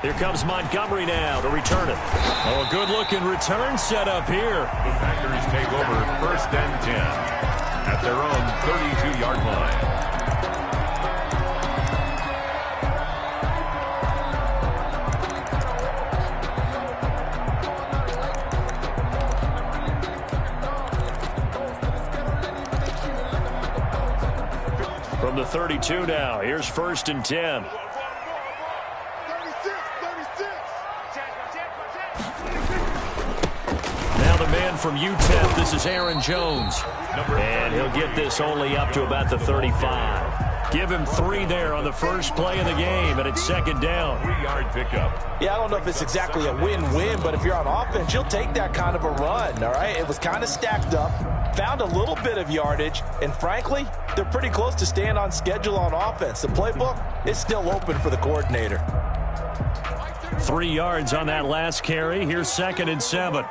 Here comes Montgomery now to return it. Oh, a good-looking return set up here. The Packers take over 1st and 10 at their own 32-yard line. From the 32 now, here's 1st and 10. Now the man from UTEP, this is Aaron Jones. And he'll get this only up to about the 35. Give him 3 there on the first play of the game, and it's 2nd down. 3-yard pickup. Yeah, I don't know if it's exactly a win-win, but if you're on offense, you'll take that kind of a run, all right? It was kind of stacked up, found a little bit of yardage, and frankly, they're pretty close to staying on schedule on offense. The playbook is still open for the coordinator. 3 yards on that last carry. Here's 2nd and 7.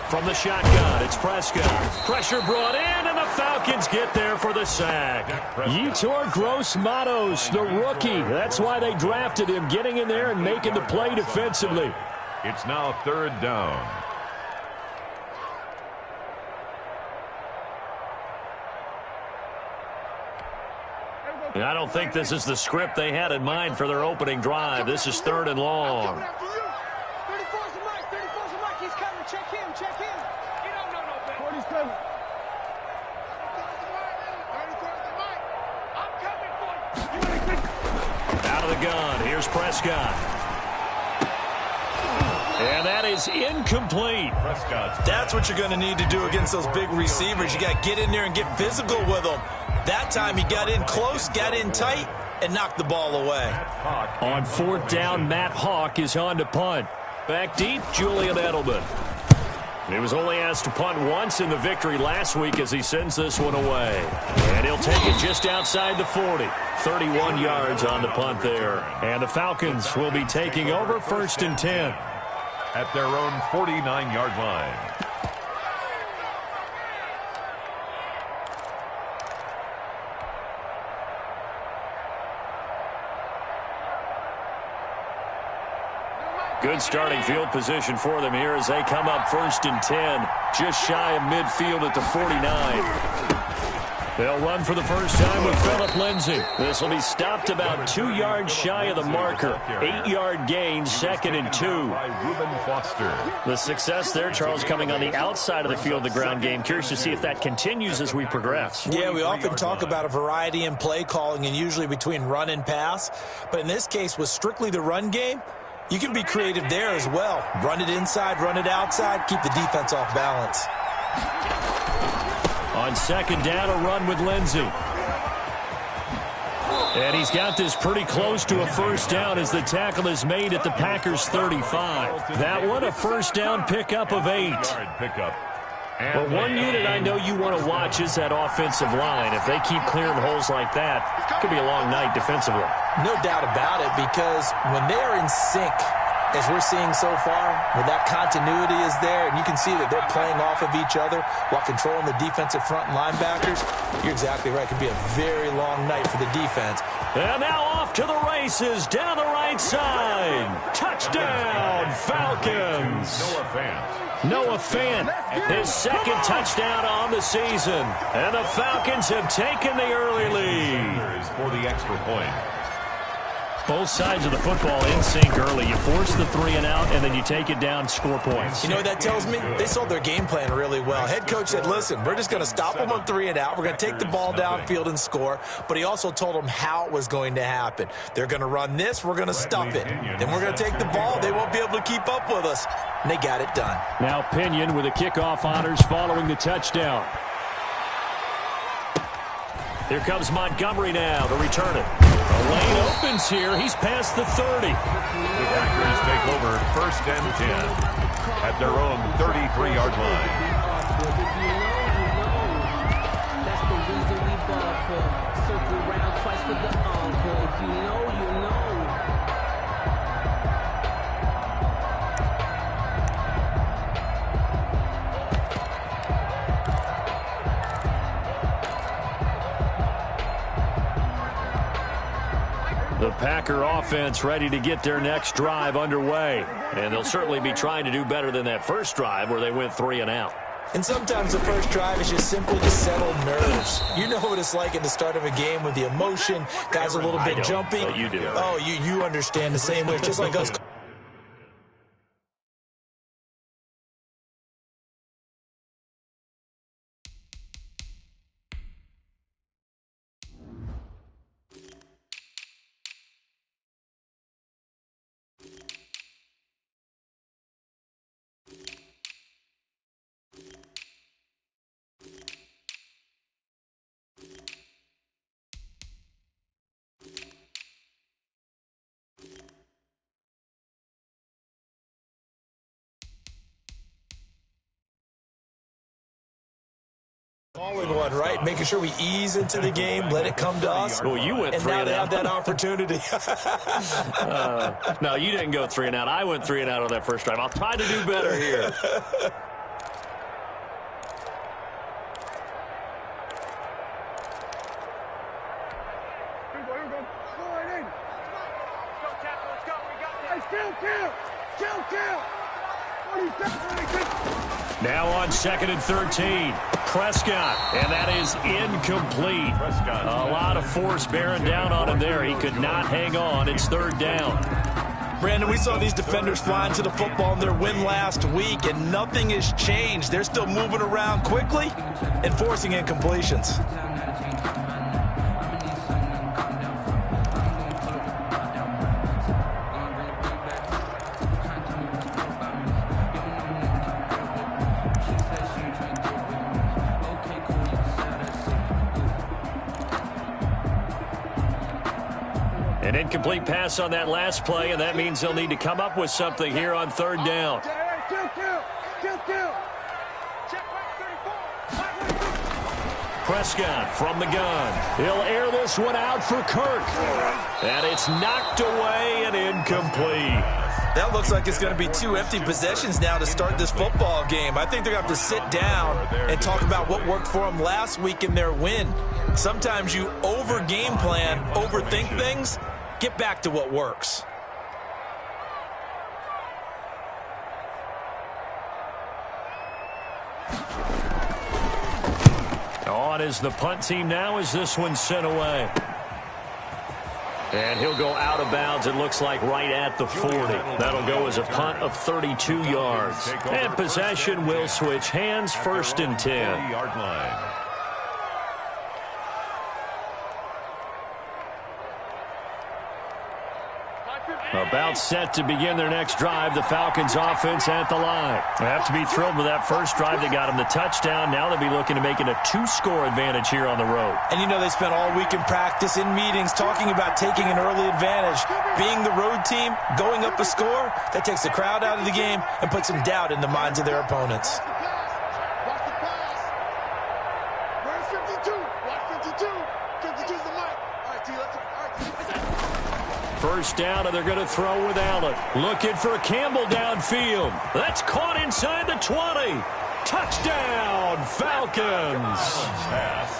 From the shotgun, it's Prescott. Pressure brought in, and the Falcons get there for the sack. Yetur Gross-Matos, the rookie. That's why they drafted him, getting in there and making the play defensively. It's now 3rd down. And I don't think this is the script they had in mind for their opening drive. This is 3rd and long. Out of the gun, here's Prescott. And that is incomplete. Prescott. That's what you're going to need to do against those big receivers. You got to get in there and get physical with them. That time he got in close, got in tight, and knocked the ball away. On 4th down, Matt Hawk is on to punt. Back deep, Julian Edelman. He was only asked to punt once in the victory last week as he sends this one away. And he'll take it just outside the 40. 31 yards on the punt there. And the Falcons will be taking over 1st and 10. At their own 49-yard line. Good starting field position for them here as they come up 1st and 10. Just shy of midfield at the 49. They'll run for the first time with Phillip Lindsay. This will be stopped about 2 yards shy of the marker. 8-yard gain, 2nd and 2. Reuben Foster. The success there, Charles, coming on the outside of the field, the ground game. Curious to see if that continues as we progress. Yeah, we often talk about a variety in play calling and usually between run and pass. But in this case, with strictly the run game, you can be creative there as well. Run it inside, run it outside, keep the defense off balance. On 2nd down, a run with Lindsay. And he's got this pretty close to a first down as the tackle is made at the Packers' 35. That one, a first down pickup of 8. But one unit I know you want to watch is that offensive line. If they keep clearing holes like that, it could be a long night defensively. No doubt about it, because when they're in sync, as we're seeing so far, when that continuity is there, and you can see that they're playing off of each other while controlling the defensive front and linebackers, you're exactly right. It could be a very long night for the defense. And now off to the races down the right side. Touchdown, Falcons. Noah Fant, his 2nd touchdown on the season. And the Falcons have taken the early lead. For the extra point. Both sides of the football in sync early. You force the 3 and out, and then you take it down, score points. You know what that tells me? They sold their game plan really well. Head coach said, listen, we're just going to stop them on 3 and out. We're going to take the ball downfield and score. But he also told them how it was going to happen. They're going to run this. We're going to stuff it. Then we're going to take the ball. They won't be able to keep up with us. And they got it done. Now Pinion with the kickoff honors following the touchdown. Here comes Montgomery now to return it. A lane opens here. He's past the 30. The Packers take over 1st and 10 at their own 33-yard line. That's the reason we ball for. Circle round twice for the encore. If you know, you know. The Packer offense ready to get their next drive underway. And they'll certainly be trying to do better than that first drive where they went 3 and out. And sometimes the first drive is just simply to settle nerves. You know what it's like at the start of a game with the emotion. Guys are a little bit jumpy. But you do. Oh, you understand the same way. It's just like us. Calling one, right? Making sure we ease into the game, let it come to us. Well, you went and 3 now and they out. have that opportunity. No, you didn't go 3 and out. I went 3 and out on that first drive. I'll try to do better here. Now on 2nd and 13. Prescott, and that is incomplete. A lot of force bearing down on him there. He could not hang on. It's 3rd down. Brandon, we saw these defenders flying to the football in their win last week, and nothing has changed. They're still moving around quickly and forcing incompletions. An incomplete pass on that last play, and that means they'll need to come up with something here on 3rd down. Prescott from the gun. He'll air this one out for Kirk. And it's knocked away and incomplete. That looks like it's going to be 2 empty possessions now to start this football game. I think they're going to have to sit down and talk about what worked for them last week in their win. Sometimes you over-game plan, overthink things. Get back to what works. On is the punt team now as this one's sent away. And he'll go out of bounds, it looks like, right at the 40. That'll go as a punt of 32 yards. And possession will switch hands, 1st and 10. Yard line. About set to begin their next drive, the Falcons offense at the line. They have to be thrilled with that first drive. They got them the touchdown. Now they'll be looking to make it a 2-score advantage here on the road. And you know they spent all week in practice, in meetings, talking about taking an early advantage. Being the road team, going up a score, that takes the crowd out of the game and puts some doubt in the minds of their opponents. First down, and they're going to throw with Allen. Looking for Campbell downfield. That's caught inside the 20. Touchdown, Falcons.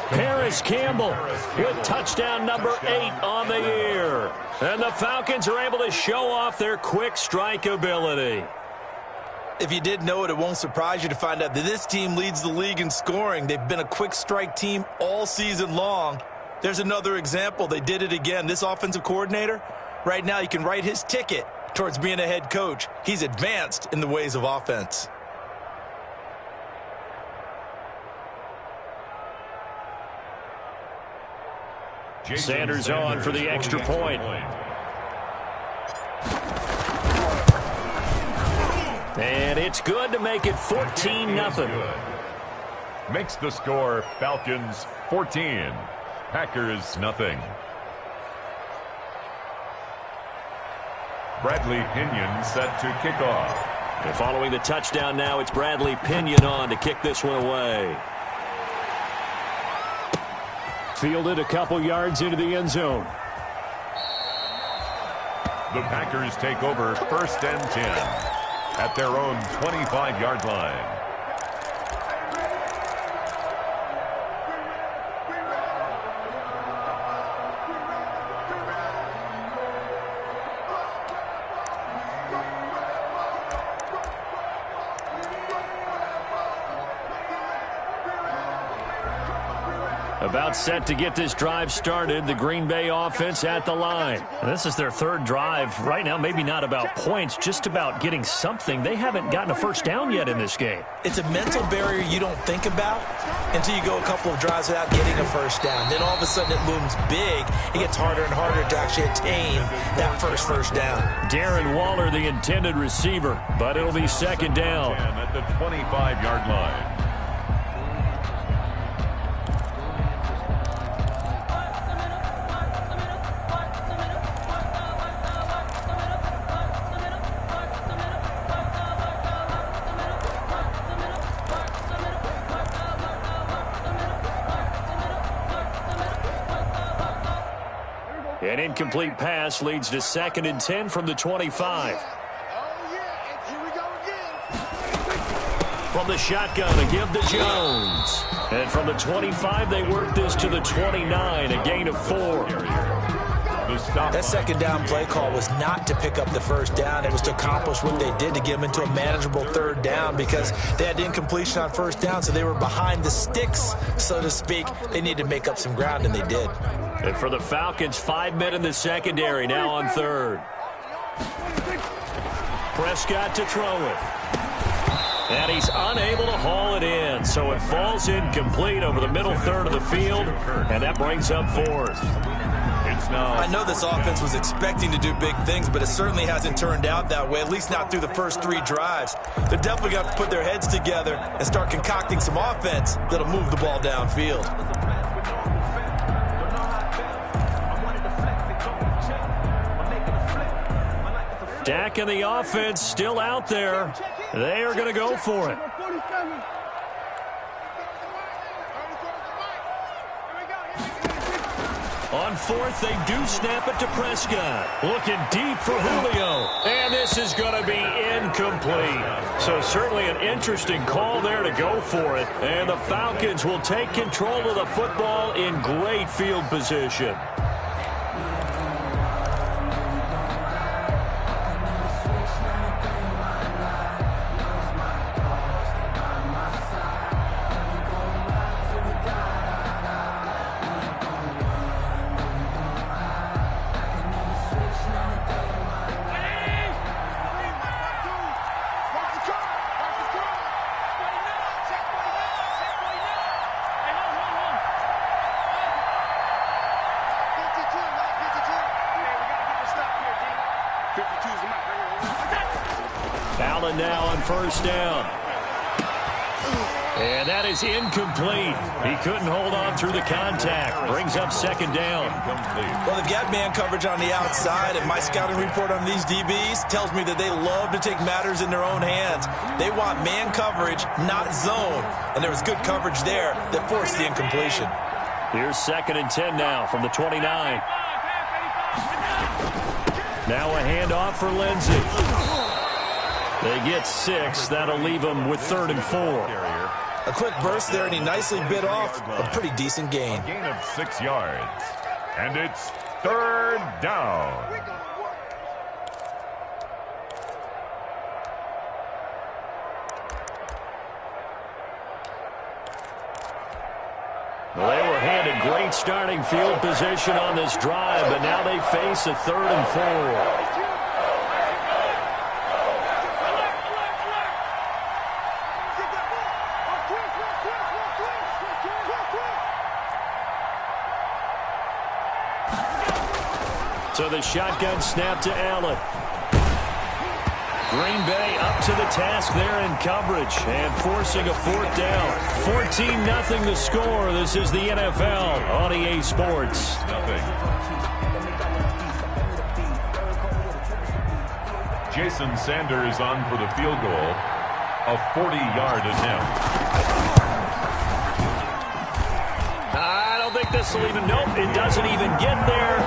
Paris Campbell with touchdown number 8 on the year. And the Falcons are able to show off their quick strike ability. If you didn't know it, it won't surprise you to find out that this team leads the league in scoring. They've been a quick strike team all season long. There's another example. They did it again. This offensive coordinator, right now you can write his ticket towards being a head coach. He's advanced in the ways of offense. Sanders on for the extra point. And it's good to make it 14-0. Makes the score Falcons 14, Packers nothing. Bradley Pinion set to kick off. And following the touchdown now, it's Bradley Pinion on to kick this one away. Fielded a couple yards into the end zone. The Packers take over 1st and 10 at their own 25-yard line. About set to get this drive started. The Green Bay offense at the line. And this is their third drive. Right now, maybe not about points, just about getting something. They haven't gotten a first down yet in this game. It's a mental barrier you don't think about until you go a couple of drives without getting a first down. Then all of a sudden it looms big. It gets harder and harder to actually attain that first down. Darren Waller, the intended receiver, but it'll be second down. At the 25-yard line. An incomplete pass leads to 2nd and 10 from the 25. From the shotgun, a give to Jones. And from the 25, they work this to the 29, a gain of 4. That second down play call was not to pick up the first down. It was to accomplish what they did to get them into a manageable third down because they had incompletion on first down, so they were behind the sticks, so to speak. They needed to make up some ground, and they did. And for the Falcons, 5 men in the secondary, now on third. Prescott to throw it. And he's unable to haul it in, so it falls incomplete over the middle third of the field, and that brings up 4th. I know this offense was expecting to do big things, but it certainly hasn't turned out that way, at least not through the first 3 drives. They're definitely going to put their heads together and start concocting some offense that'll move the ball downfield. Dak and the offense still out there. They are going to go for it. On 4th, they do snap it to Prescott. Looking deep for Julio. And this is going to be incomplete. So certainly an interesting call there to go for it. And the Falcons will take control of the football in great field position. Allen now on first down. And that is incomplete. He couldn't hold on through the contact. Brings up second down. Well, they've got man coverage on the outside, and my scouting report on these DBs tells me that they love to take matters in their own hands. They want man coverage, not zone. And there was good coverage there that forced the incompletion. Here's 2nd and 10 now from the 29. Now a handoff for Lindsey. They get 6. That'll leave them with 3rd and 4. A quick burst there, and he nicely bit off a pretty decent gain. A gain of 6 yards. And it's 3rd down. Well, they were handed great starting field position on this drive, but now they face a 3rd and 4. So the shotgun snap to Allen. Green Bay up to the task there in coverage and forcing a 4th down. 14-0 the score. This is the NFL on EA Sports. Jason Sanders on for the field goal. A 40-yard attempt. I don't think this will even, nope, it doesn't even get there.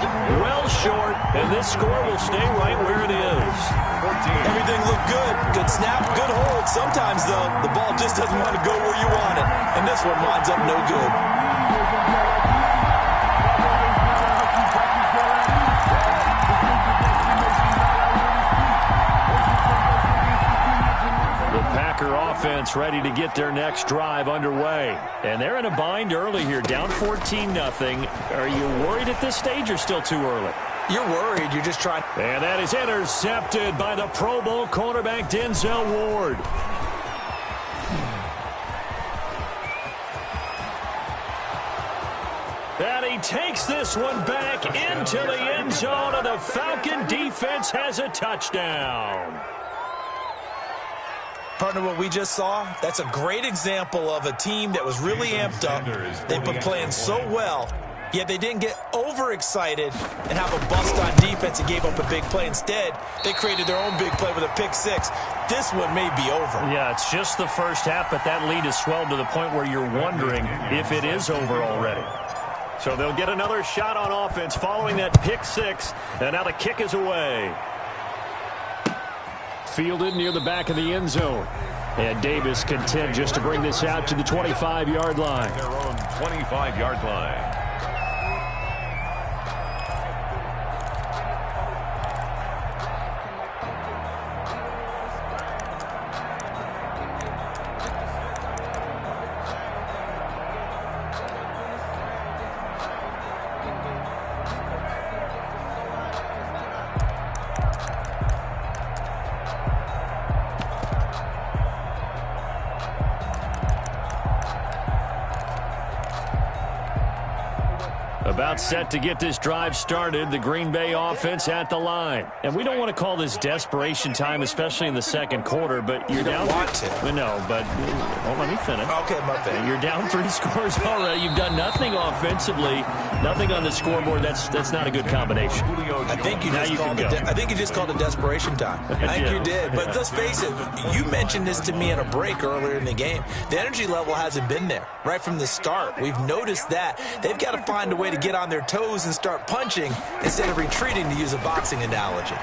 Well short, and this score will stay right where it is. 14. Everything looked good. Good snap, good hold. Sometimes, though, the ball just doesn't want to go where you want it. And this one winds up no good. offense ready to get their next drive underway. And they're in a bind early here, down 14-0. Are you worried at this stage or still too early? You're worried. You're just trying. And that is intercepted by the Pro Bowl cornerback Denzel Ward. And he takes this one back into the end zone, and the Falcon defense has a touchdown. Partner, what we just saw, that's a great example of a team that was really amped up. They've been playing so well, yet they didn't get overexcited and have a bust on defense and gave up a big play. Instead, they created their own big play with a pick six. This one may be over. Yeah, it's just the first half, but that lead has swelled to the point where you're wondering if it is over already. So they'll get another shot on offense following that pick six, and now the kick is away. Fielded near the back of the end zone. And Davis content just to bring this out to the 25-yard line. Their own 25-yard line. About set to get this drive started, the Green Bay offense at the line. And we don't want to call this desperation time, especially in the second quarter, but you're down. You want to. No, but let me finish. Okay, my bad. You're down 3 scores already. You've done nothing offensively, nothing on the scoreboard. That's not a good combination. I think you just called it desperation time. I think you did. But let's face it, you mentioned this to me in a break earlier in the game. The energy level hasn't been there right from the start. We've noticed that. They've got to find a way to get on their toes and start punching instead of retreating, to use a boxing analogy.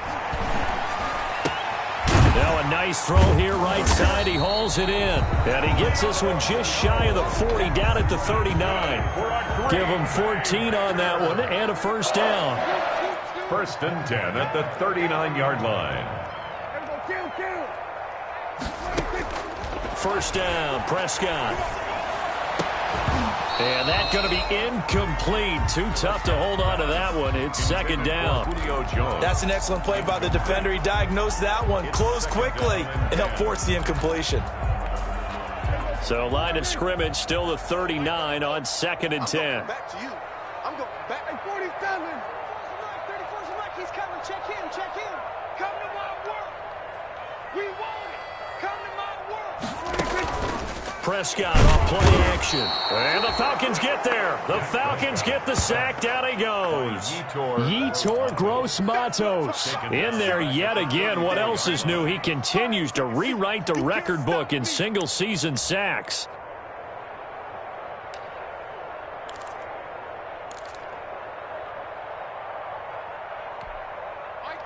Now a nice throw here right side. He hauls it in. And he gets this one just shy of the 40, down at the 39. Give him 14 on that one and a first down. 1st and 10 at the 39-yard line. First down, Prescott. And that's going to be incomplete. Too tough to hold on to that one. It's 2nd down. That's an excellent play by the defender. He diagnosed that one, closed quickly, and helped force the incompletion. So line of scrimmage still the 39 on 2nd and 10. Back to you. I'm going back. Hey, 47. 34's Mike. He's coming. Check him. Check him. Come to my work. We want it. Come to my work. Prescott off play action. And the Falcons get there. The Falcons get the sack. Down he goes. Yetur Gross-Matos in there yet again. What else is new? He continues to rewrite the record book in single-season sacks.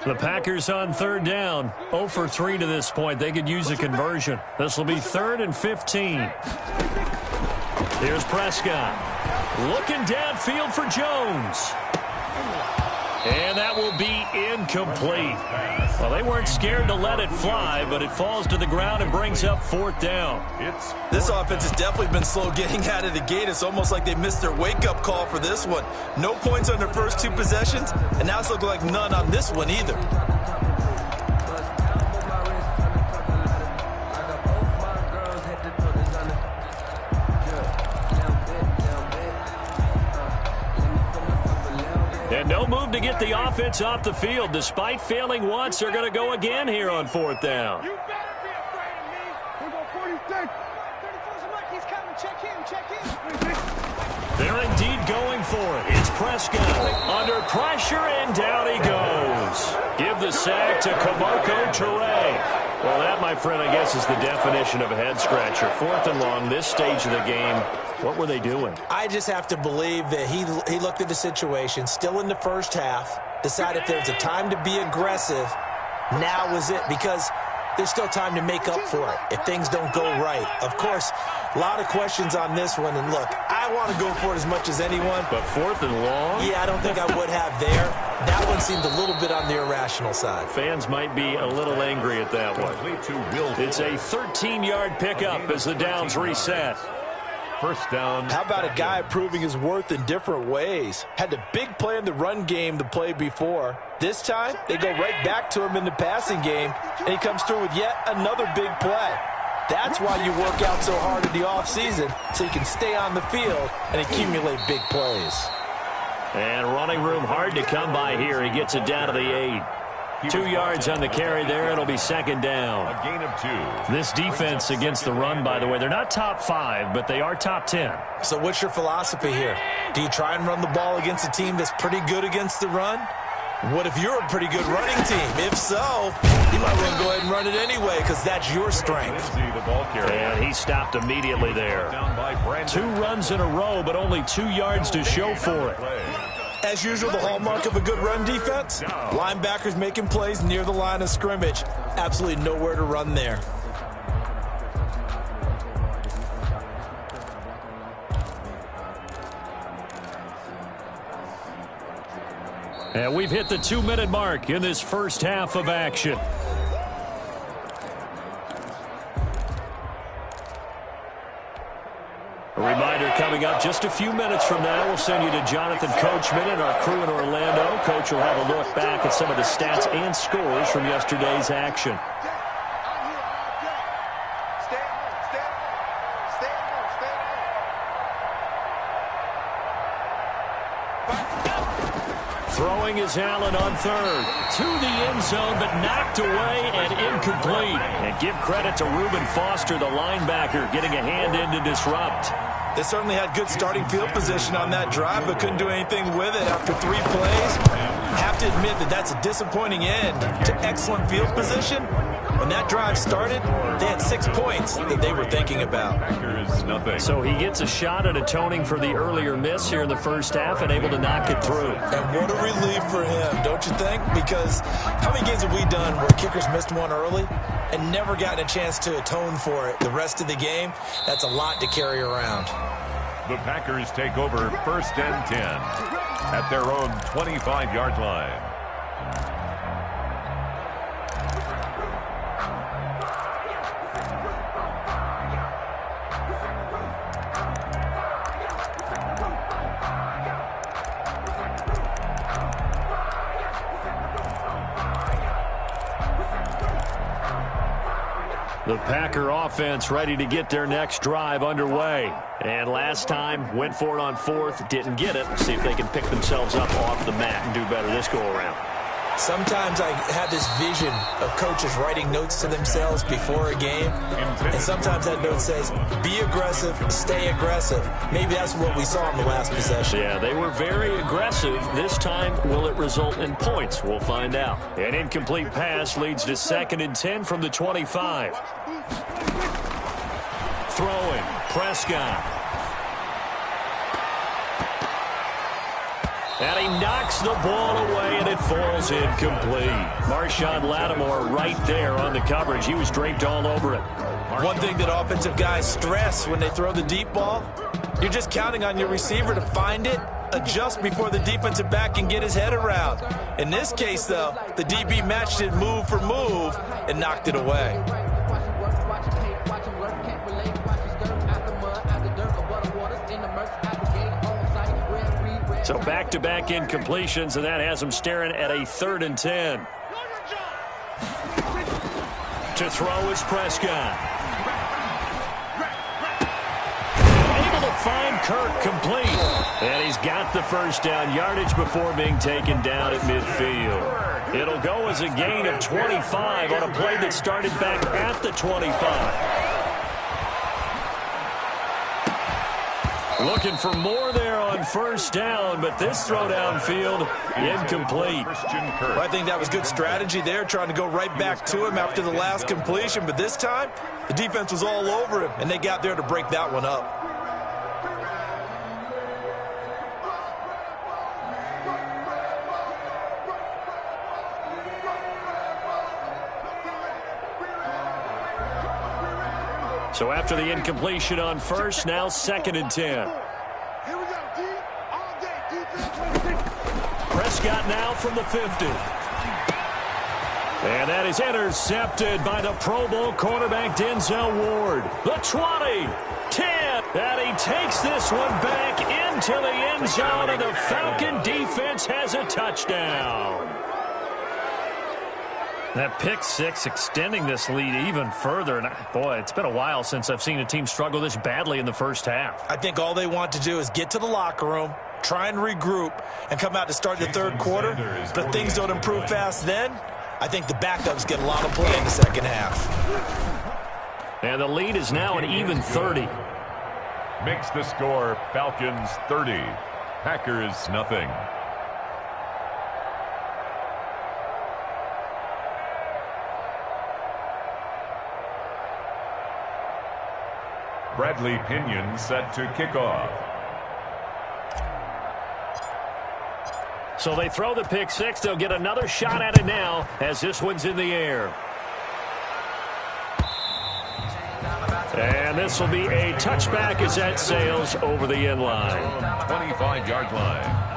The Packers on 3rd down. 0 for 3 to this point. They could use a conversion. This will be 3rd and 15. Here's Prescott. Looking downfield for Jones. And that will be incomplete. Well, they weren't scared to let it fly, but it falls to the ground and brings up 4th down. This offense has definitely been slow getting out of the gate. It's almost like they missed their wake-up call for this one. No points on their first 2 possessions, and now it's looking like none on this one either. And no move to get the offense off the field. Despite failing once, they're going to go again here on 4th down. You better be afraid of me. We're going 46. 34's Mike. He's coming. Check him. Check him. They're indeed going for it. It's Prescott under pressure, and down he goes. Give the sack to Kemoko Turay. Well, that, my friend, I guess is the definition of a head-scratcher. 4th and long, this stage of the game. What were they doing? I just have to believe that he looked at the situation, still in the first half, decided if there's a time to be aggressive, now is it, because there's still time to make up for it if things don't go right. Of course, a lot of questions on this one, and look, I I want to go for it as much as anyone. But 4th and long? Yeah, I don't think I would have there. That one seemed a little bit on the irrational side. Fans might be a little angry at that one. It's a 13-yard pickup as the downs reset. First down. How about a guy proving his worth in different ways? Had a big play in the run game the play before. This time, they go right back to him in the passing game, and he comes through with yet another big play. That's why you work out so hard in the offseason, so you can stay on the field and accumulate big plays. And running room hard to come by here. He gets it down to the 8. 2 yards on the carry there. It'll be second down. A gain of 2. This defense against the run, by the way, they're not top 5, but they are top 10. So what's your philosophy here? Do you try and run the ball against a team that's pretty good against the run? What if you're a pretty good running team? If so, you might want to go ahead and run it anyway because that's your strength. And he stopped immediately there. 2 runs in a row, but only 2 yards to show for it. As usual, the hallmark of a good run defense, linebackers making plays near the line of scrimmage. Absolutely nowhere to run there. And we've hit the 2-minute mark in this first half of action. A reminder coming up just a few minutes from now. We'll send you to Jonathan Coachman and our crew in Orlando. Coach will have a look back at some of the stats and scores from yesterday's action. Throwing is Allen on 3rd. To the end zone, but knocked away and incomplete. And give credit to Reuben Foster, the linebacker, getting a hand in to disrupt. They certainly had good starting field position on that drive, but couldn't do anything with it after 3 plays. Have to admit that that's a disappointing end to excellent field position. When that drive started, they had 6 points that they were thinking about. So he gets a shot at atoning for the earlier miss here in the first half and able to knock it through. And what a relief for him, don't you think? Because how many games have we done where kickers missed one early and never gotten a chance to atone for it the rest of the game? That's a lot to carry around. The Packers take over 1st and 10 at their own 25-yard line. The Packer offense ready to get their next drive underway. And last time, went for it on 4th, didn't get it. See if they can pick themselves up off the mat and do better this go-around. Sometimes I have this vision of coaches writing notes to themselves before a game, and sometimes that note says, be aggressive, stay aggressive. Maybe that's what we saw in the last possession. Yeah, they were very aggressive. This time, will it result in points? We'll find out. An incomplete pass leads to 2nd and 10 from the 25. Throwing, Prescott. And he knocks the ball away, and it falls incomplete. Marshawn Lattimore right there on the coverage. He was draped all over it. One thing that offensive guys stress when they throw the deep ball, you're just counting on your receiver to find it, adjust before the defensive back can get his head around. In this case, though, the DB matched it move for move and knocked it away. So back-to-back incompletions, and that has him staring at a 3rd and 10. To throw is Prescott. Able to find Kirk complete. And he's got the first down yardage before being taken down at midfield. It'll go as a gain of 25 on a play that started back at the 25. Looking for more there on 1st down, but this throw downfield, incomplete. Well, I think that was good strategy there, trying to go right back to him after the last completion. But this time, the defense was all over him, and they got there to break that one up. So after the incompletion on 1st, now 2nd and 10. Here we go, D. All day, defense. Prescott now from the 50. And that is intercepted by the Pro Bowl quarterback Denzel Ward. The 20, 10, and he takes this one back into the end zone, and the Falcon defense has a touchdown. That pick six extending this lead even further. And boy, it's been a while since I've seen a team struggle this badly in the first half. I think all they want to do is get to the locker room, try and regroup, and come out to start the third quarter. But if things don't improve fast then, I think the backups get a lot of play in the second half. And the lead is now an even 30. Makes the score Falcons 30, Packers nothing. Bradley Pinion set to kick off. So they throw the pick six. They'll get another shot at it now as this one's in the air. And this will be a touchback as that sails over the end line. 25-yard line.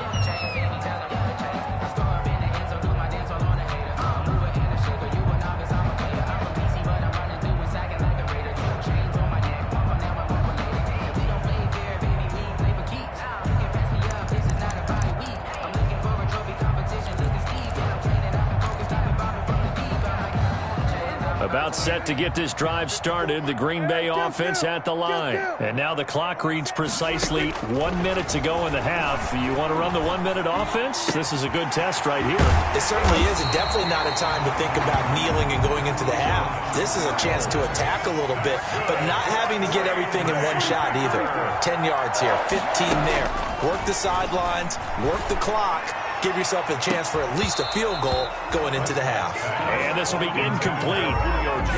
About set to get this drive started. The Green Bay offense at the line. And now the clock reads precisely 1 minute to go in the half. You want to run the 1 minute offense? This is a good test right here. It certainly is, and definitely not a time to think about kneeling and going into the half. This is a chance to attack a little bit, but not having to get everything in one shot either. 10 yards here, 15 there. Work the sidelines, work the clock. Give yourself a chance for at least a field goal going into the half. And this will be incomplete.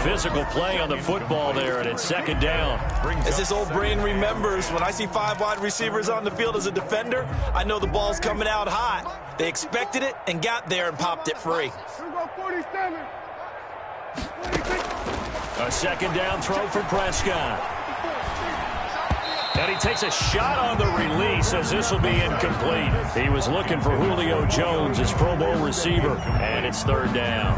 Physical play on the football there, and it's second down. As this old brain remembers, when I see 5 wide receivers on the field as a defender, I know the ball's coming out hot. They expected it and got there and popped it free. A second down throw for Prescott. And he takes a shot on the release as this will be incomplete. He was looking for Julio Jones, his Pro Bowl receiver, and it's third down.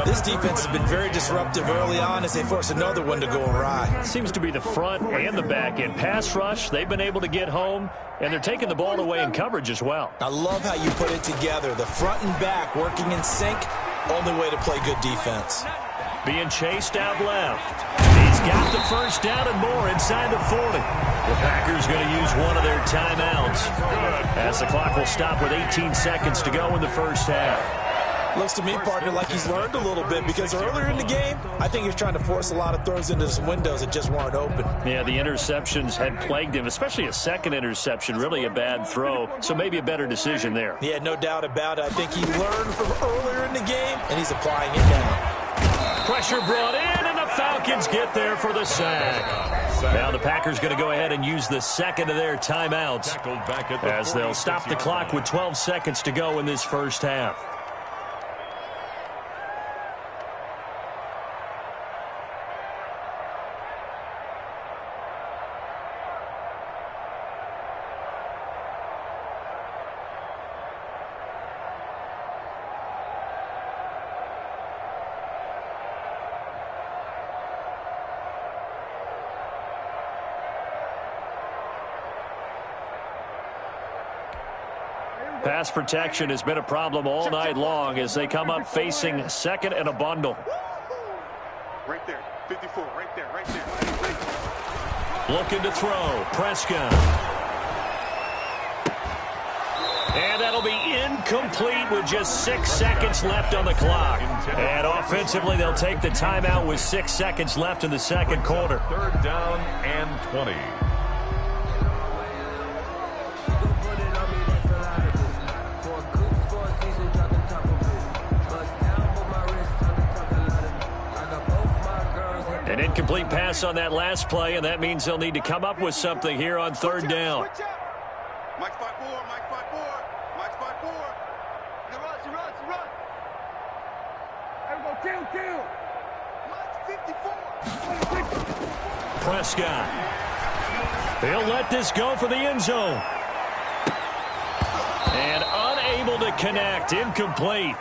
This defense has been very disruptive early on as they force another one to go awry. It seems to be the front and the back end. Pass rush, they've been able to get home, and they're taking the ball away in coverage as well. I love how you put it together. The front and back working in sync, only way to play good defense. Being chased out left. He's got the first down and more inside the 40. The Packers going to use one of their timeouts as the clock will stop with 18 seconds to go in the first half. Looks to me, partner, like he's learned a little bit because earlier in the game, I think he was trying to force a lot of throws into some windows that just weren't open. Yeah, the interceptions had plagued him, especially a second interception, really a bad throw, so maybe a better decision there. Yeah, no doubt about it. I think he learned from earlier in the game, and he's applying it now. Pressure brought in, and the Falcons get there for the sack. Now the Packers going to go ahead and use the second of their timeouts as they'll stop the clock with 12 seconds to go in this first half. Pass protection has been a problem all night long as they come up facing second and a bundle. Right there, 54, right there, right there. Looking to throw, Prescott. And that'll be incomplete with just 6 seconds left on the clock. And offensively, they'll take the timeout with 6 seconds left in the second quarter. Third down and 20. An incomplete pass on that last play, and that means they'll need to come up with something here on third down. Mike 5-4, Mike 5-4, Mike 5-4. He runs, he runs, he runs. Everybody kill. Mike 54. Prescott. He'll let this go for the end zone. And unable to connect. Incomplete.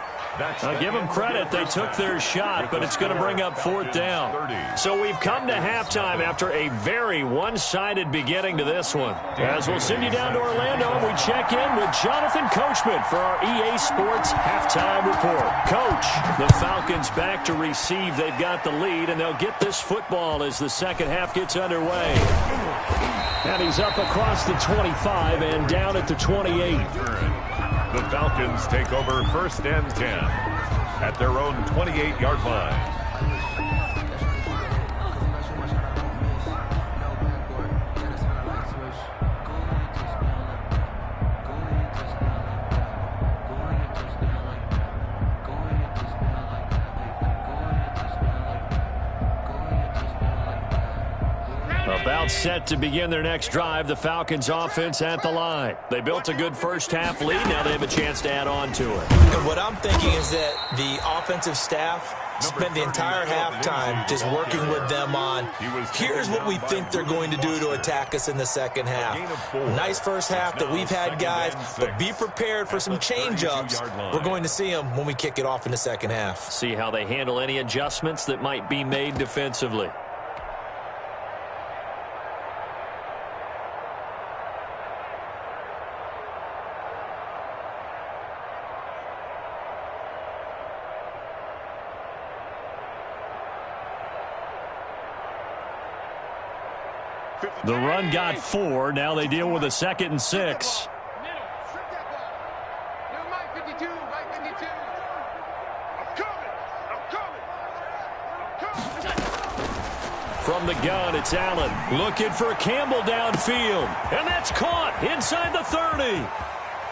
I'll give them credit. They took their shot, but it's going to bring up fourth down. So we've come to halftime after a very one-sided beginning to this one. As we'll send you down to Orlando, and we check in with Jonathan Coachman for our EA Sports Halftime Report. Coach, the Falcons back to receive. They've got the lead, and they'll get this football as the second half gets underway. And he's up across the 25 and down at the 28. The Falcons take over first and 10 at their own 28-yard line. About set to begin their next drive, the Falcons offense at the line. They built a good first half lead. Now they have a chance to add on to it. And what I'm thinking is that the offensive staff spent the entire halftime just working with them on, here's what we think they're going to do to attack us in the second half. Nice first half that we've had, guys, but be prepared for some change-ups. We're going to see them when we kick it off in the second half. See how they handle any adjustments that might be made defensively. The run got 4. Now they deal with a 2nd and 6. From the gun, it's Allen looking for Campbell downfield. And that's caught inside the 30.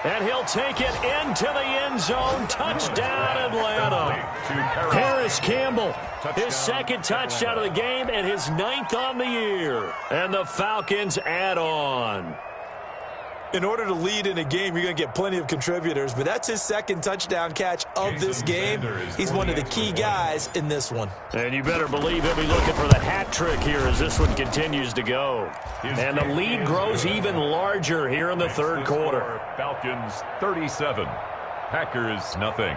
And he'll take it into the end zone. Touchdown, Atlanta. Harris Campbell, his second touchdown of the game and his 9th on the year. And the Falcons add on. In order to lead in a game, you're going to get plenty of contributors, but that's his second touchdown catch of this game. He's one of the key guys in this one. And you better believe he'll be looking for the hat trick here as this one continues to go. And the lead grows even larger here in the third quarter. Falcons 37, Packers nothing.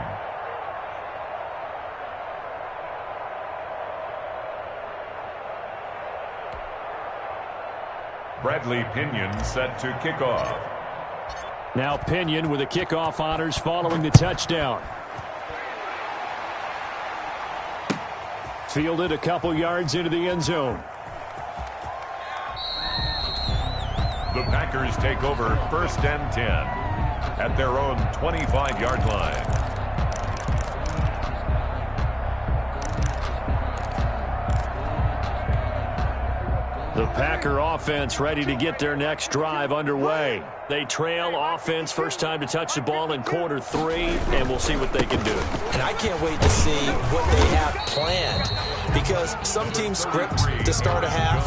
Bradley Pinion set to kick off. Now Pinion with the kickoff honors following the touchdown. Fielded a couple yards into the end zone. The Packers take over first and 10 at their own 25-yard line. The Packer offense ready to get their next drive underway. They trail offense first time to touch the ball in quarter 3, and we'll see what they can do. And I can't wait to see what they have planned, because some teams script to start a half.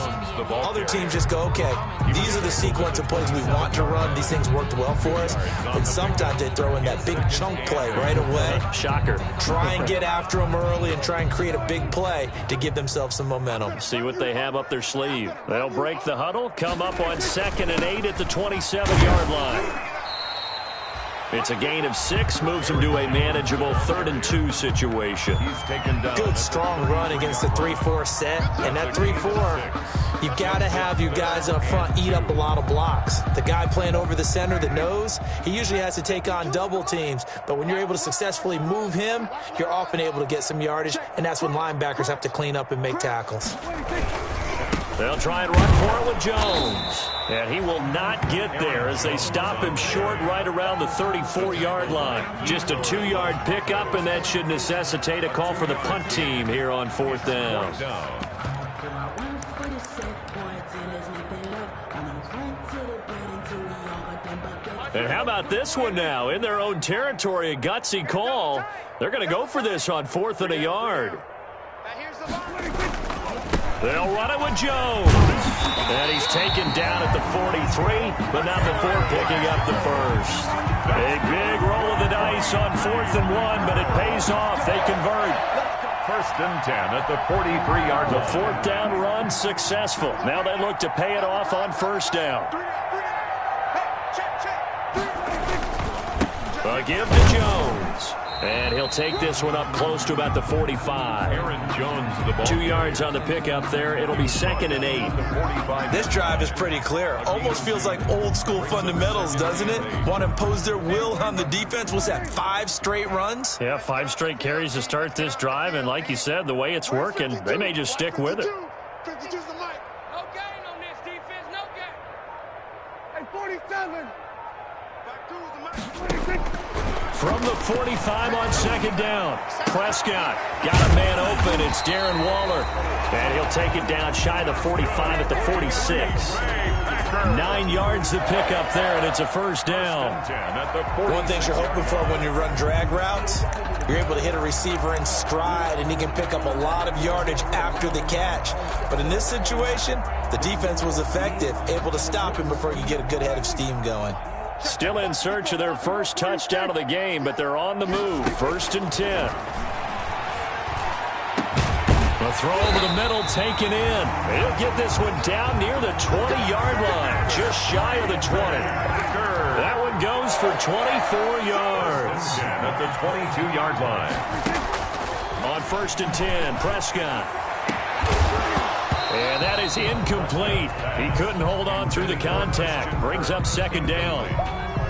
Other teams just go, okay, these are the sequence of plays we want to run. These things worked well for us. And sometimes they throw in that big chunk play right away. Shocker. Try and get after them early and try and create a big play to give themselves some momentum. See what they have up their sleeve. They'll break the huddle, come up on 2nd and 8 at the 27-yard line. It's a gain of 6, moves them to a manageable 3rd and 2 situation. Good, strong run against the 3-4 set. And that 3-4, you've got to have your guys up front eat up a lot of blocks. The guy playing over the center that knows, he usually has to take on double teams. But when you're able to successfully move him, you're often able to get some yardage. And that's when linebackers have to clean up and make tackles. They'll try and run for it with Jones. And he will not get there as they stop him short right around the 34-yard line. Just a 2-yard pickup, and that should necessitate a call for the punt team here on 4th down. And how about this one now? In their own territory, a gutsy call. They're going to go for this on 4th and a yard. They'll run it with Jones. And he's taken down at the 43, but not before picking up the first. A big roll of the dice on 4th and 1, but it pays off. They convert. First and 10 at the 43-yard line. Fourth down run successful. Now they look to pay it off on first down. A give to Jones. And he'll take this one up close to about the 45. Aaron Jones, the ball. 2 yards on the pickup there. It'll be 2nd and 8. This drive is pretty clear. Almost feels like old school fundamentals, doesn't it? Want to impose their will on the defense. Was that 5 straight runs? Yeah, 5 straight carries to start this drive. And like you said, the way it's working, they may just stick with it. 52's the mic. No gain on this defense. No gain. Hey, 47. Back 2 is the mic. 26. From the 45 on 2nd down. Prescott got a man open. It's Darren Waller. And he'll take it down shy of the 45 at the 46. 9 yards to pick up there, and it's a first down. One thing you're hoping for when you run drag routes, you're able to hit a receiver in stride, and he can pick up a lot of yardage after the catch. But in this situation, the defense was effective, able to stop him before he could get a good head of steam going. Still in search of their first touchdown of the game, but they're on the move. 1st and 10. A throw over the middle taken in. He'll get this one down near the 20-yard line, just shy of the 20. That one goes for 24 yards. At the 22-yard line. On 1st and 10, Prescott. And that is incomplete. He couldn't hold on through the contact. Brings up 2nd down.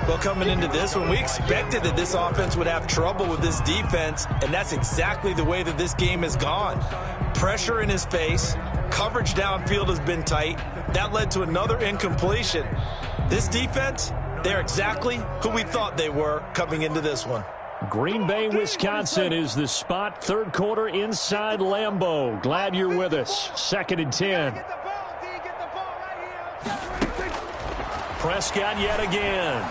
Well, coming into this one, we expected that this offense would have trouble with this defense, and that's exactly the way that this game has gone. Pressure in his face. Coverage downfield has been tight. That led to another incompletion. This defense, they're exactly who we thought they were coming into this one. Green Bay, Wisconsin is the spot. 3rd quarter inside Lambeau. Glad you're with us. 2nd and 10. Get the ball, D. Get the ball right here. Prescott yet again.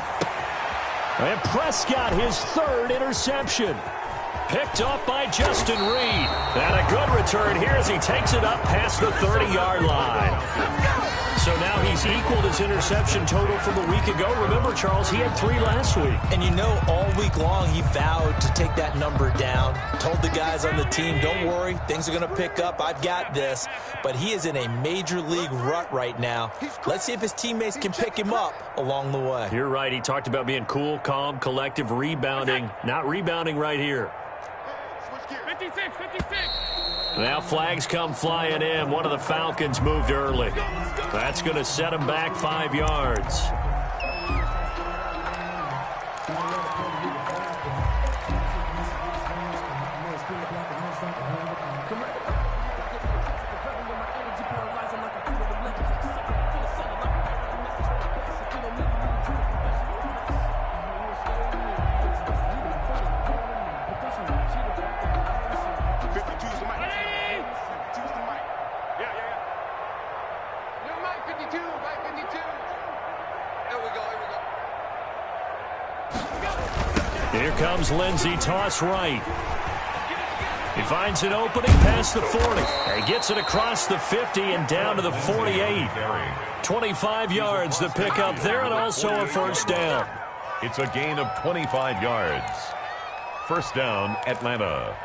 And Prescott, his 3rd interception. Picked up by Justin Reed. And a good return here as he takes it up past the 30-yard line. So now he's equaled his interception total from a week ago. Remember, Charles, he had 3 last week. And you know, all week long, he vowed to take that number down. Told the guys on the team, don't worry, things are going to pick up. I've got this. But he is in a major league rut right now. Let's see if his teammates can pick him up along the way. You're right. He talked about being cool, calm, collective, rebounding. Not rebounding right here. 56, 56. Now flags come flying in. One of the Falcons moved early. That's going to set him back 5 yards. Here comes Lindsey, toss right. He finds an opening past the 40. He gets it across the 50 and down to the 48. 25 yards to pick up there and also a first down. It's a gain of 25 yards. First down, Atlanta.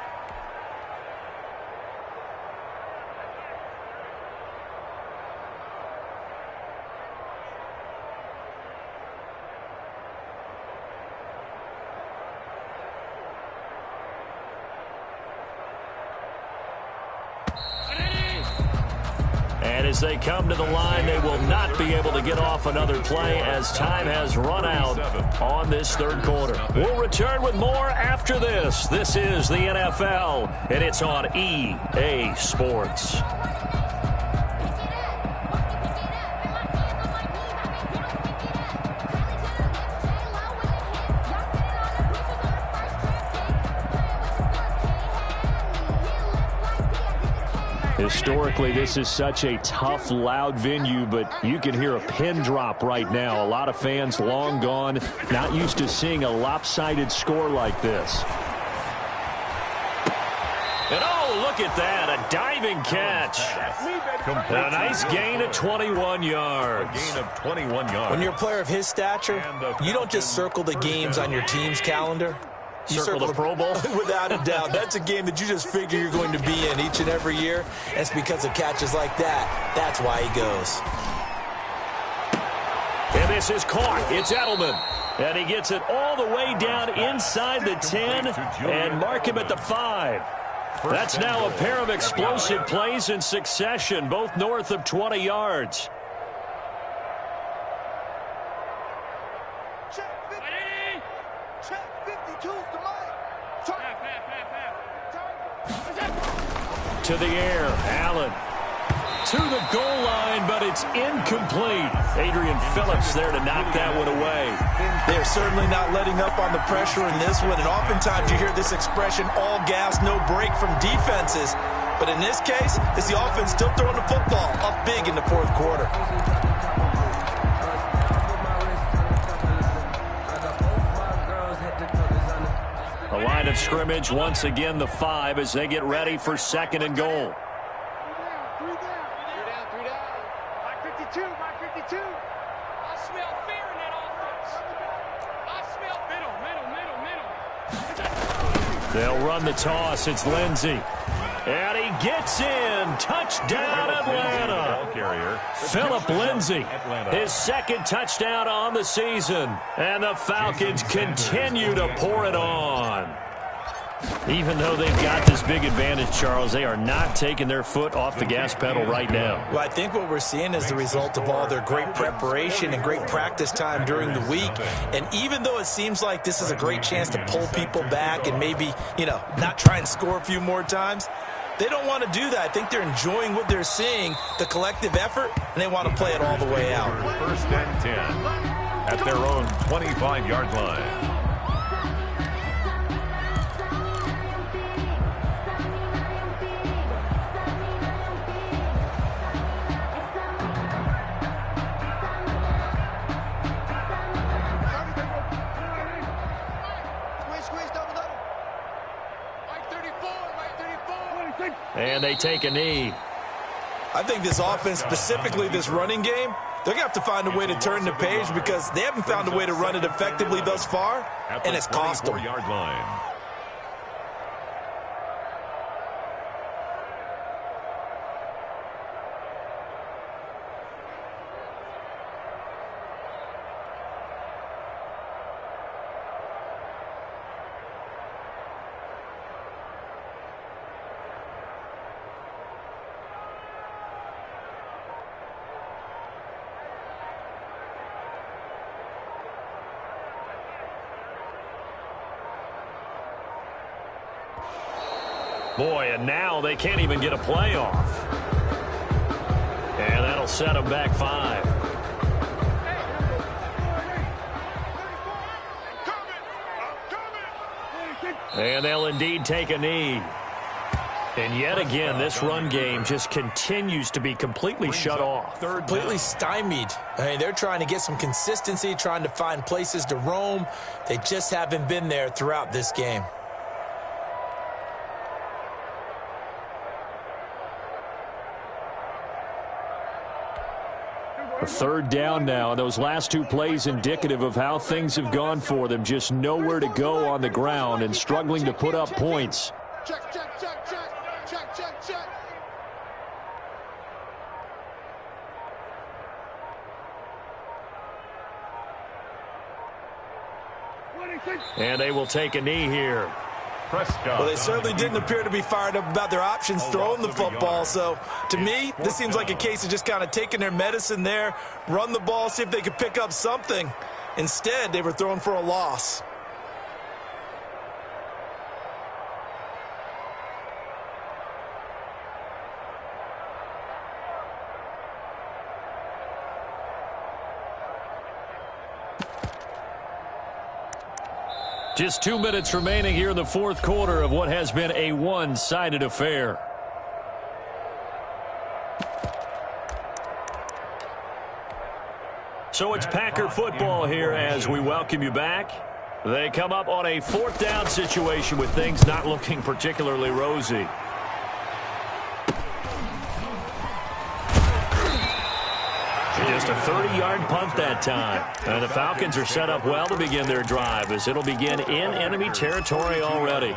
And as they come to the line, they will not be able to get off another play as time has run out on this 3rd quarter. We'll return with more after this. This is the NFL, and it's on EA Sports. Historically, this is such a tough, loud venue, but you can hear a pin drop right now. A lot of fans long gone, not used to seeing a lopsided score like this. And oh, look at that, a diving catch. A nice gain of 21 yards. A gain of 21 yards. When you're a player of his stature, you don't just circle the games on your team's calendar. Circle the Pro Bowl? Without a doubt. That's a game that you just figure you're going to be in each and every year. And it's because of catches like that. That's why he goes. And this is caught. It's Edelman. And he gets it all the way down inside the 10 and mark him at the 5. That's now a pair of explosive plays in succession, both north of 20 yards. To the air, Allen. To the goal line, but it's incomplete. Adrian Phillips there to knock that one away. They're certainly not letting up on the pressure in this one, and oftentimes you hear this expression, all gas, no break from defenses. But in this case, it's the offense still throwing the football up big in the fourth quarter. The line of scrimmage, once again the 5 as they get ready for 2nd and goal. They'll run the toss. It's Lindsey. And he gets in. Touchdown, Atlanta. Phillip Lindsey, his 2nd touchdown on the season. And the Falcons continue to pour it on. Even though they've got this big advantage, Charles, they are not taking their foot off the gas pedal right now. Well, I think what we're seeing is the result of all their great preparation and great practice time during the week. And even though it seems like this is a great chance to pull people back and maybe, not try and score a few more times, they don't want to do that. I think they're enjoying what they're seeing, the collective effort, and they want to play it all the way out. 1st and 10 at their own 25-yard line. And they take a knee. I think this offense, specifically this running game, they're going to have to find a way to turn the page because they haven't found a way to run it effectively thus far, and it's cost them. Yard line. Boy, and now they can't even get a play off. And that'll set them back 5. And they'll indeed take a knee. And yet again, this run game just continues to be completely shut off. Completely stymied. I mean, they're trying to get some consistency, trying to find places to roam. They just haven't been there throughout this game. A 3rd down now. Those last 2 plays indicative of how things have gone for them. Just nowhere to go on the ground and struggling to put up points. Check, check, check, check, check, check, check. And they will take a knee here. Well, they certainly didn't appear to be fired up about their options throwing the football. So, to me, this seems like a case of just kind of taking their medicine there, run the ball, see if they could pick up something. Instead, they were throwing for a loss. Just 2 minutes remaining here in the fourth quarter of what has been a one-sided affair. So it's Packer football here as we welcome you back. They come up on a 4th down situation with things not looking particularly rosy. Just a 30-yard punt that time. And the Falcons are set up well to begin their drive as it'll begin in enemy territory already.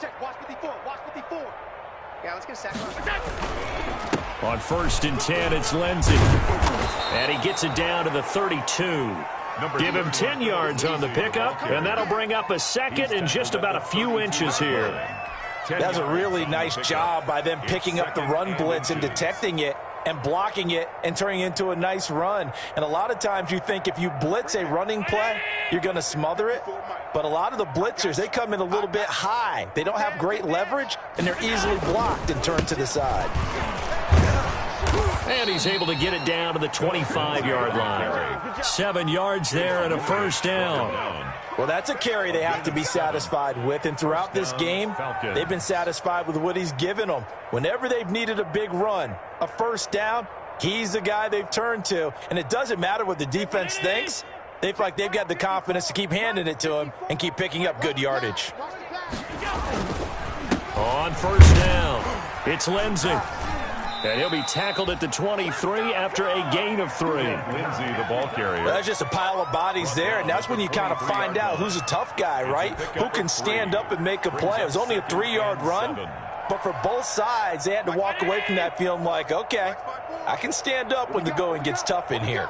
Check. Watch 54. Watch 54. Yeah, let's get a sack. On 1st and 10, it's Lindsey. And he gets it down to the 32. Give him 10 yards on the pickup, and that'll bring up a second and just about a few inches here. That's a really nice job by them picking up the run blitz and detecting it and blocking it and turning it into a nice run. And a lot of times you think if you blitz a running play, you're going to smother it. But a lot of the blitzers, they come in a little bit high. They don't have great leverage, and they're easily blocked and turned to the side. And he's able to get it down to the 25-yard line. 7 yards there and a first down. Well, that's a carry they have to be satisfied with. And throughout this game, they've been satisfied with what he's given them. Whenever they've needed a big run, a first down, he's the guy they've turned to. And it doesn't matter what the defense thinks. They feel like they've got the confidence to keep handing it to him and keep picking up good yardage. On first down, it's Lindsey. And he'll be tackled at the 23 after a gain of 3. Lindsey, the ball carrier. Well, that's just a pile of bodies there, and that's when you kind of find out who's a tough guy, right? Who can stand up and make a play. It was only a 3-yard run, but for both sides, they had to walk away from that feeling like, okay, I can stand up when the going gets tough in here.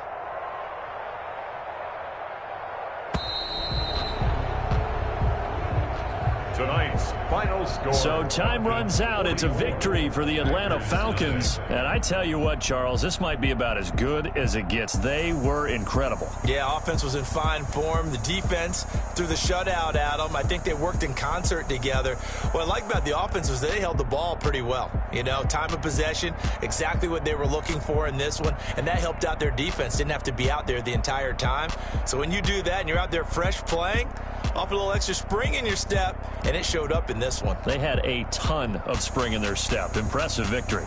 Tonight's final score. So time runs out. It's a victory for the Atlanta Falcons. And I tell you what, Charles, this might be about as good as it gets. They were incredible. Yeah, offense was in fine form. The defense threw the shutout at them. I think they worked in concert together. What I like about the offense was they held the ball pretty well. You know, time of possession, exactly what they were looking for in this one. And that helped out their defense. Didn't have to be out there the entire time. So when you do that and you're out there fresh playing, off a little extra spring in your step, and it showed up in this one. They had a ton of spring in their step. Impressive victory.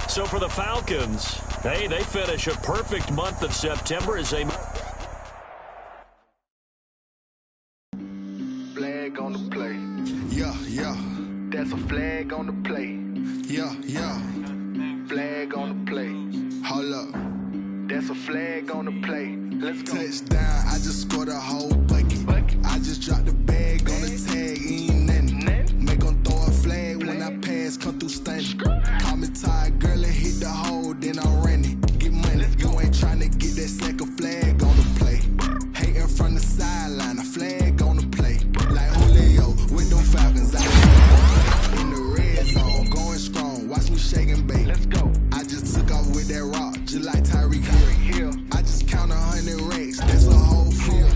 So for the Falcons, hey, they finish a perfect month of September as they... Flag on the play. Yeah. That's a flag on the play. Yeah. Flag on the play. Hold up. That's a flag on the play. Let's go. Touchdown, I just scored a whole bucket. I just dropped the bag on the tag, ain't nothing. Make 'em throw a flag when I pass, come through stunning. Call me tired, girl, and hit the hole, then I'm running. Get money, you ain't trying to get that second flag on the play. Hating from the sideline, a flag on the play. Like Julio with them Falcons, I in the red zone, going strong. Watch me shake and bake. Let's go. I just took off with that rock, just like Tyreek Hill. I just count 100 racks, that's a whole field.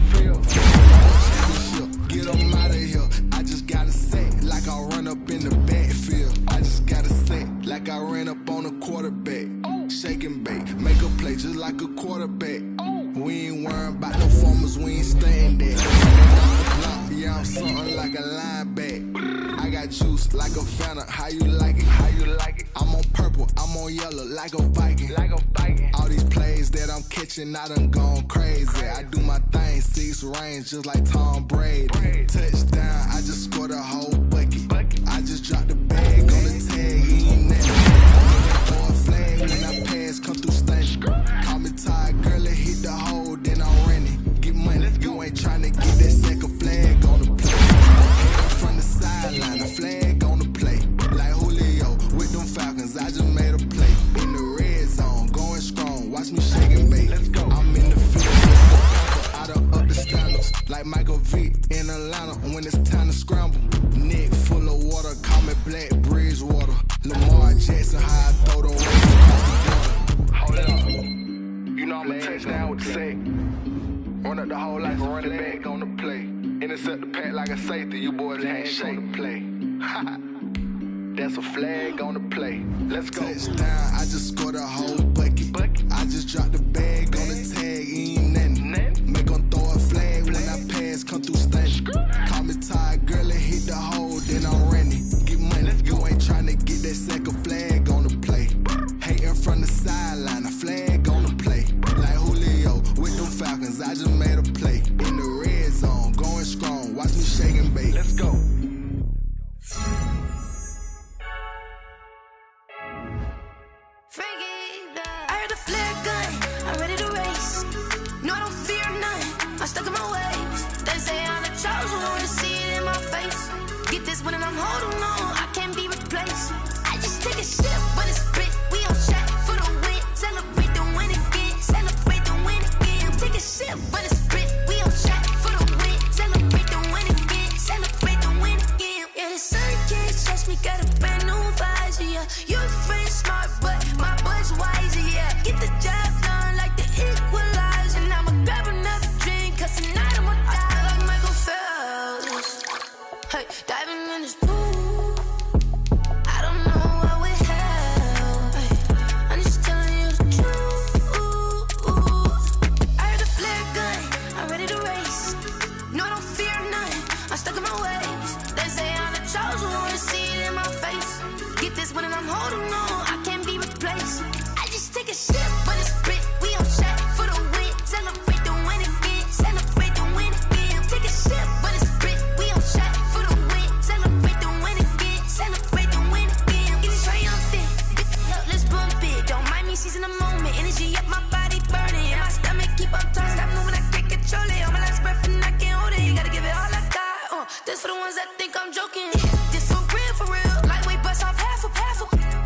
Get them out of here. I just gotta say, like I run up in the backfield. I just gotta say, like I ran up on a quarterback. Shake and bake, make a play just like a quarterback. We ain't worrying about no formers, we ain't staying there. Yeah, I'm something like a linebacker. I got juice like a Fanta. How you like it? I'm on purple, I'm on yellow like a Viking. All these plays that I'm catching, I done gone crazy. I do my thing, 6 range just like Tom Brady. Touchdown, I just scored a whole bucket. I just dropped the bag on the tag, he ain't nothing. Throw a flag when I pass, come through stunning. Call me tired, girl, and hit the hole, then I'm running. Get money, you ain't trying to get that second flag on the play. Hating from the sideline, a flag on the play. Like Julio with them Falcons, I just made a play. In the red zone, going strong, watch me shake and bake. Let's go. I'm in the field, I done up the standards. Like Michael Vick in Atlanta, when it's time to scramble. Neck full of water, call me Black Bridgewater. Lamar Jackson, how I throw the weight across the border. Hold up. You know I'm a touchdown with the sack. Run up the whole like a running back on the play. Intercept the pack like a safety. You boys ain't shake the play. That's a flag on the play. Let's go. Touchdown, I just scored a whole bucket. I just dropped the bag on the tag, ain't nothing. Make 'em throw a flag when I pass, come through stunning. Call me tired, girl, and hit the hole, then I'm this one and I'm holding on. I can't be replaced. I just take a sip, but it's spit. We on track for the win. Celebrate the win again. Celebrate the win again. Take a sip, but it's spit. We on track for the win. Celebrate the win again. Celebrate the win again. Yeah, the sun can't touch me. Got a brand new visor. Yeah, your friend smart, but my boy's wiser. Yeah, get the job done like the equalizer. Now I'ma grab another drink, 'cause tonight I'ma die like Michael Phelps. Hey, diving in this pool. I don't know what we have. Hey, I'm just telling you the truth. I heard the flare gun. I'm ready to race. No, I don't fear nothing. I'm stuck in my ways. They say I'm the chosen one. See it in my face. Get this one and I'm holding on. I can't be replaced. I just take a sip, but it's spit. We on track for the win. Celebrate the win again. Celebrate the win again. Take a sip, but it's spit. We on track for the win. Celebrate the win again. Celebrate the win again. Get it triumphant. Let's bump it. Don't mind me seizing the moment. Energy up my body burning. And my stomach keep up turning. Stop moving, I can't control it. On my last breath and I can't hold it. You gotta give it all I got. This for the ones that think I'm joking. This for real, for real. Lightweight bust off half a.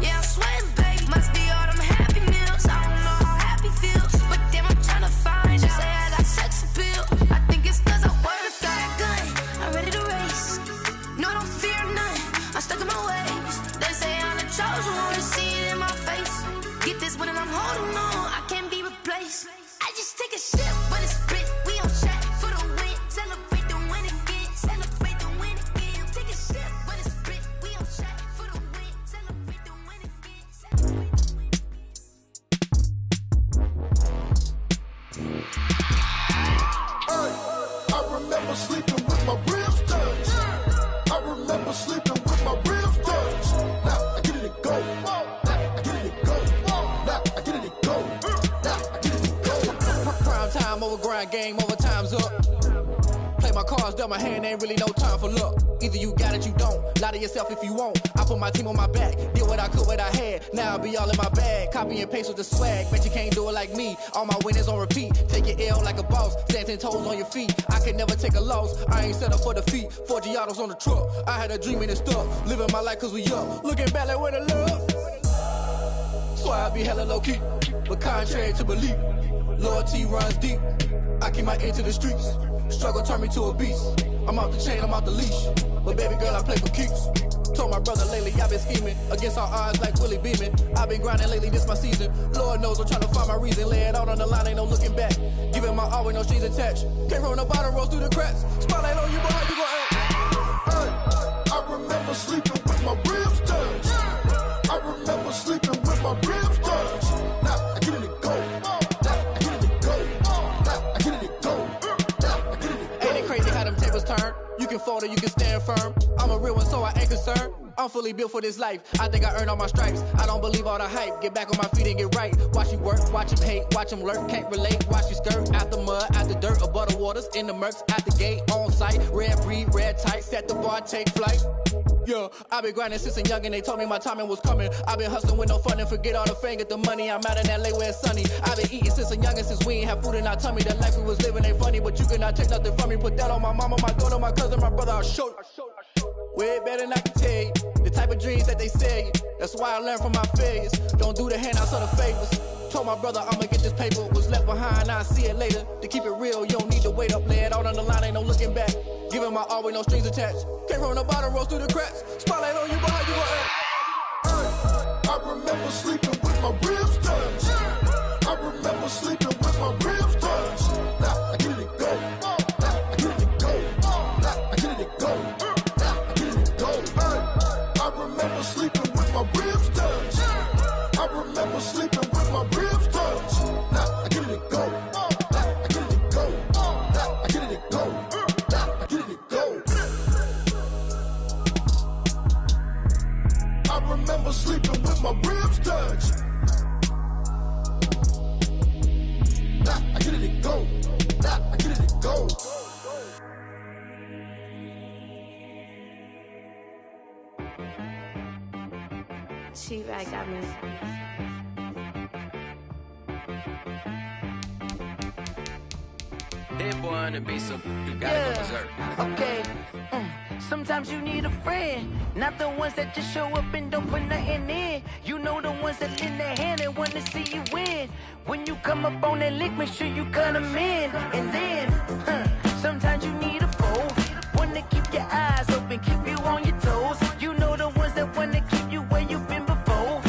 Yeah, I'm sweating, babe. Must be all them happy meals. I don't know how happy feels, but damn, I'm tryna find you. Say I got sex appeal. I think it's 'cause I wear a fire gun. I'm ready to race. No, I don't fear nothing. I'm stuck in my ways. They say I'm the chosen one. See it in my face. Get this one and I'm holding on. I can't be replaced. I just take a sip, but it's spit. We on track for the win. Celebrate the win again. Celebrate the win again. Take a sip, but it's spit. We on track for the win. Celebrate the win again. Celebrate the win I remember sleeping with my ribs touched. I remember sleeping with my ribs touched. Now I get it to go. Now I get it to go. Now I get it to go. Now I get it to go. Prime time over grind, game over, time's up. Play my cards, dealt my hand, ain't really no time for luck. Either you got it, you don't. Lie to yourself if you won't. I put my team on my back, did what I could, what I had. Now I'll be all in my bag. Copy and paste with the swag. Bet you can't do it like me. All my winners on repeat. Take your L like a boss. Stand 10 toes on your feet. I can never take a loss. I ain't set up for defeat. 4 Giottos on the truck. I had a dream and it's stuck. Living my life 'cause we up. Looking back like where the love. Swear I be hella low key. But contrary to belief, loyalty runs deep. I keep my ear to the streets. Struggle turned me to a beast. I'm off the chain, I'm off the leash. But baby girl, I play for keeps. Told my brother lately I've been scheming against all odds like Willie Beeman. I've been grinding lately, this my season. Lord knows I'm trying to find my reason. Lay it out on the line, ain't no looking back. Giving my all with no strings attached. Came from the bottom, rose through the cracks. Spotlight on you, boy, how you gon' act? I remember sleeping with my ribs touched. I remember sleeping with my ribs touched. Now I get it to go. Now I get it to go. Now I get it to go. Now I get it to go. Ain't it crazy how them tables turn? You can fold or you can stand firm. I'm a real one, so I ain't concerned. I'm fully built for this life. I think I earned all my stripes. I don't believe all the hype. Get back on my feet and get right. Watch you work, watch him hate, watch him lurk. Can't relate, watch you skirt. Out the mud, out the dirt, above the waters, in the murks, out the gate, on site. Red breed, red tight, set the bar, take flight. Yeah, I been grinding since a young and they told me my timing was coming. I been hustling with no fun and forget all the fame, get the money. I'm out in LA where it's sunny. I been eating since a young and since we ain't have food in our tummy. The life we was living ain't funny, but you cannot take nothing from me. Put that on my mama, my daughter, my cousin, my brother, I'll show you. Way better than I can tell you. The type of dreams that they sell you. That's why I learned from my failures. Don't do the handouts or the favors. Told my brother I'ma get this paper. Was left behind, I'll see it later. To keep it real, you don't need to wait up. Lay it out on the line, ain't no looking back. Giving my all with no strings attached. Came from the bottom, rose through the cracks. Spotlight on you, boy, how you gon' act? I remember sleeping with my ribs touched. I remember sleeping with my ribs touched. Now I get it to go. Now I get it to go. Now I get it to go. Now I get it to go. I remember sleeping with my ribs touched. I remember sleeping with my ribs touched. Now I get it to go. Now I get it to go. Now I get it to go. Now I get it to go. I remember sleeping with my ribs touched. Now I get it to go. Now I get it to go. She-Rag got me. Hit boy on the beat, so you gotta go berserk. Okay. Sometimes you need a friend, not the ones that just show up and don't put nothing in. You know the ones that lend their hand and want to see you win. When you come up on that lick, make sure you cut them in. And then, sometimes you need a foe, one to keep your eyes open, keep you on your toes. You know the ones that want to keep you where you've been before.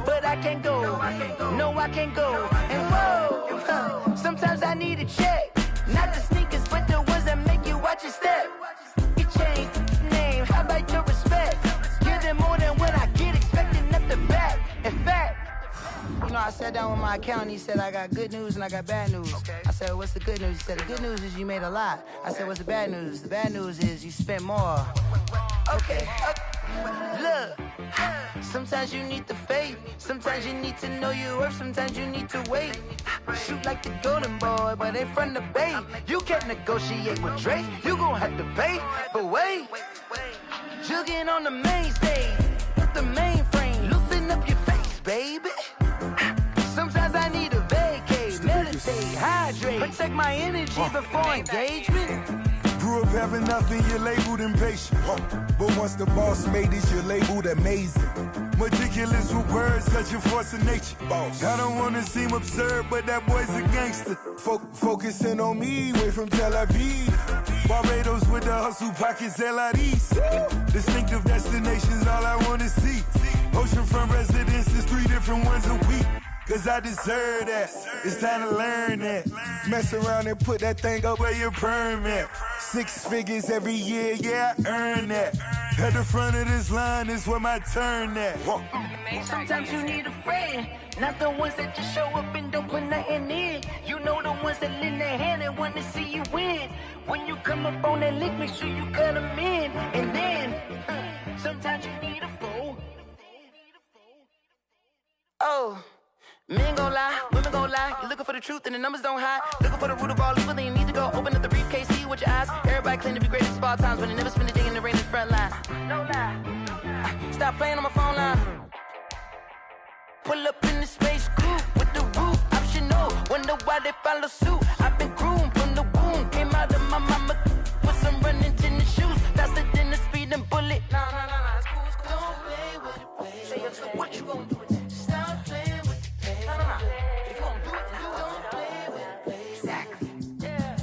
But I can't go, no I can't go. And whoa, sometimes I need a check, not the sneakers but the ones that make you watch your step. Change name, how about your respect? Give them more than what I get, expecting nothing back. In fact, you know, I sat down with my accountant, he said I got good news and I got bad news. I said, what's the good news? He said, the good news is you made a lot. I said, what's the bad news? The bad news is you spent more. Okay, look, sometimes you need the faith, sometimes you need to know your worth, sometimes you need to wait. Shoot like the golden boy, but ain't from the bay. You can't negotiate with Drake, you gon' have to pay. But wait, jugging on the main stage, with the mainframe, loosen up your face, baby. Sometimes I need a vacate, meditate, hydrate, protect my energy before engagement. Grew up having nothing, you're labeled impatient. But once the boss made it, you're labeled amazing. Meticulous with words, cause you're force of nature. I don't wanna seem absurd, but that boy's a gangster. Focusing on me, way from Tel Aviv. Barbados with the hustle pockets, LIDs. Distinctive destinations, all I wanna see. Oceanfront residences, 3 different ones a week. Cause I deserve that, it's time to learn that. Mess around and put that thing up where your permit. 6 figures every year, yeah, I earn that. At the front of this line is where my turn at. Sometimes you need a friend, not the ones that just show up and don't put nothing in. You know the ones that lend their hand and want to see you win. When you come up on that lick, make sure you cut them in. And then, sometimes you need a foe. Oh. Men gon' lie, women gon' lie. You're looking for the truth and the numbers don't hide. Looking for the root of all evil, then you need to go open up the briefcase, see with your eyes. Everybody claim to be greatest of all times, but they never spend a day in the rain in the front line. No lie. Stop playing on my phone line. Pull up in the space coupe with the roof optional. Wonder why they follow suit. I've been groomed from the womb. Came out of my mama with some running tennis shoes. Faster than the speeding bullet. No, it's cool, it's cool. Don't play with it, baby. Say what you gon' do? Stop playing. If you gon' do it, then you don't play with it, baby. Exactly.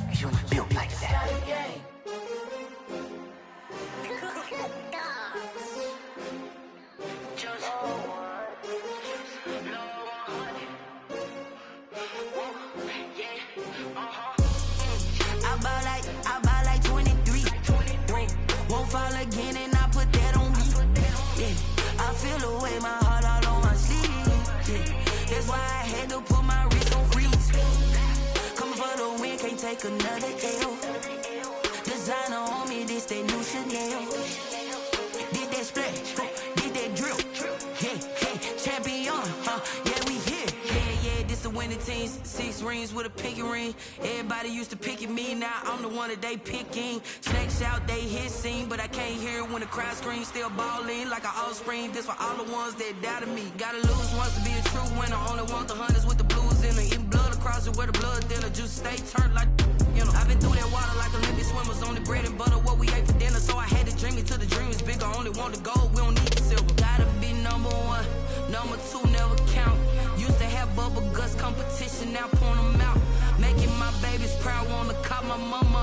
Cause you ain't built like that. I buy like 23. Won't fall again and I put that on me. Yeah. I feel the way my heart all on my sleeve. Yeah. That's why I had to put my wrist on freeze. Coming for the win, can't take another L. Designer on me, this that new Chanel. Did that splash, did that drill. Yeah, champion, yeah, we here. Yeah, this the winning team. 6 rings with a pinky ring. Everybody used to pick at me, now I'm the one that they picking. Snakes out, they hit scene, but I can't hear it when the crowd screams. Still balling like an offspring. This for all the ones that doubted me. Gotta lose once to be a true winner. Only want the hunters with the blues in it. Eating blood across it where the blood thinner. Juice stay turned like, you know. I've been through that water like Olympic swimmers. On the bread and butter, what we ate for dinner. So I had to dream it till the dream is bigger. Only want the gold, we don't need the silver. Gotta be number 1, number 2 never count. Used to have bubble guts competition, now point them out. Making my babies proud, wanna cop my mama